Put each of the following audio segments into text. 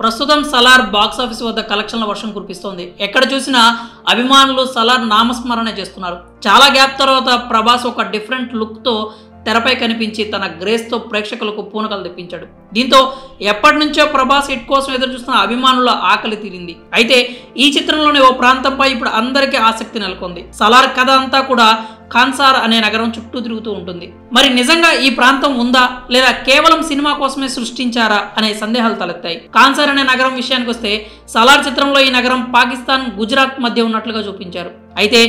ప్రస్తుతం Salaar box office వద్ద కలెక్షన్ల వర్షం కురిపిస్తోంది. ఎక్కడ చూసినా అభిమానులు సలార్ నామస్మరణ చేస్తున్నారు. చాలా గ్యాప్ తర్వాత ప్రభాస్ ఒక డిఫరెంట్ లుక్ తో తెరపై కనిపించి తన గ్రేస్ తో ప్రేక్షకులకు పూనకలు తెప్పించాడు. దీంతో ఎప్పటి నుంచో ప్రభాస్ హిట్ కోసం ఎదురు చూస్తున్న అభిమానుల ఆకలి తీరింది. అయితే ఈ చిత్రంలోని ఓ ప్రాంతంపై ఇప్పుడు అందరికీ ఆసక్తి నెలకొంది. సలార్ కథ అంతా కూడా కాన్సార్ అనే నగరం చుట్టూ తిరుగుతూ ఉంటుంది. మరి నిజంగా ఈ ప్రాంతం ఉందా లేదా కేవలం సినిమా కోసమే సృష్టించారా అనే సందేహాలు తలెత్తాయి. కాన్సార్ అనే నగరం విషయానికి వస్తే సలార్ చిత్రంలో ఈ నగరం పాకిస్తాన్, గుజరాత్ మధ్య ఉన్నట్లుగా చూపించారు. అయితే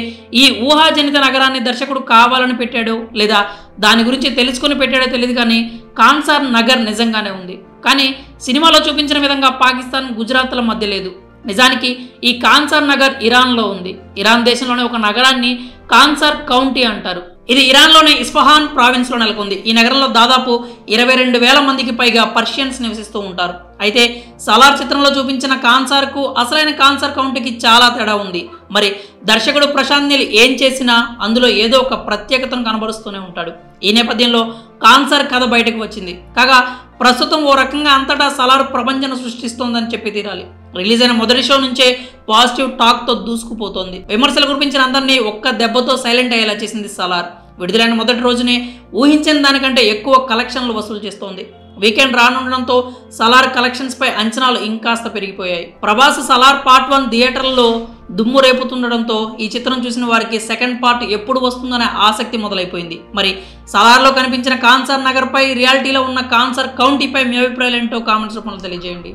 ఈ ఊహాజనిత నగరాన్ని దర్శకుడు కావాలని పెట్టాడో లేదా దాని గురించి తెలుసుకుని పెట్టాడో తెలియదు, కానీ కాన్సార్ నగర్ నిజంగానే ఉంది. కానీ సినిమాలో చూపించిన విధంగా పాకిస్తాన్, గుజరాత్ల మధ్య లేదు. నిజానికి ఈ కాన్సార్ నగర్ ఇరాన్లో ఉంది. ఇరాన్ దేశంలోని ఒక నగరాన్ని కాన్సార్ కౌంటీ అంటారు. ఇది ఇరాన్లోని ఇస్ఫహాన్ ప్రావిన్స్ లో నెలకొంది. ఈ నగరంలో దాదాపు 22,000 మందికి పైగా పర్షియన్స్ నివసిస్తూ ఉంటారు. అయితే సలార్ చిత్రంలో చూపించిన కాన్సార్ కు అసలైన కాన్సార్ కౌంటీకి చాలా తేడా ఉంది. మరి దర్శకుడు ప్రశాంత్ నీల్ ఏం చేసినా అందులో ఏదో ఒక ప్రత్యేకతను కనబరుస్తూనే ఉంటాడు. ఈ నేపథ్యంలో కాన్సార్ కథ బయటకు వచ్చింది. కాగా ప్రస్తుతం ఓ రకంగా అంతటా సలార్ ప్రపంచం సృష్టిస్తోందని చెప్పి తీరాలి. రిలీజ్ అయిన మొదటి షో నుంచే పాజిటివ్ టాక్ తో దూసుకుపోతోంది. విమర్శలు కురిపించిన అందరినీ ఒక్క దెబ్బతో సైలెంట్ అయ్యేలా చేసింది సలార్. విడుదలైన మొదటి రోజునే ఊహించిన దానికంటే ఎక్కువ కలెక్షన్లు వసూలు చేస్తోంది. వీకెండ్ రానుండడంతో సలార్ కలెక్షన్స్ పై అంచనాలు ఇంకాస్త పెరిగిపోయాయి. ప్రభాస్ సలార్ పార్ట్ 1 థియేటర్లలో దుమ్ము రేపుతుండడంతో ఈ చిత్రం చూసిన వారికి సెకండ్ పార్ట్ ఎప్పుడు వస్తుందనే ఆసక్తి మొదలైపోయింది. మరి సలార్లో కనిపించిన కాన్సార్ నగర్ పై, రియాలిటీలో ఉన్న కాన్సార్ కౌంటీపై మీ అభిప్రాయాలు ఏంటో కామెంట్స్ రూపంలో తెలియజేయండి.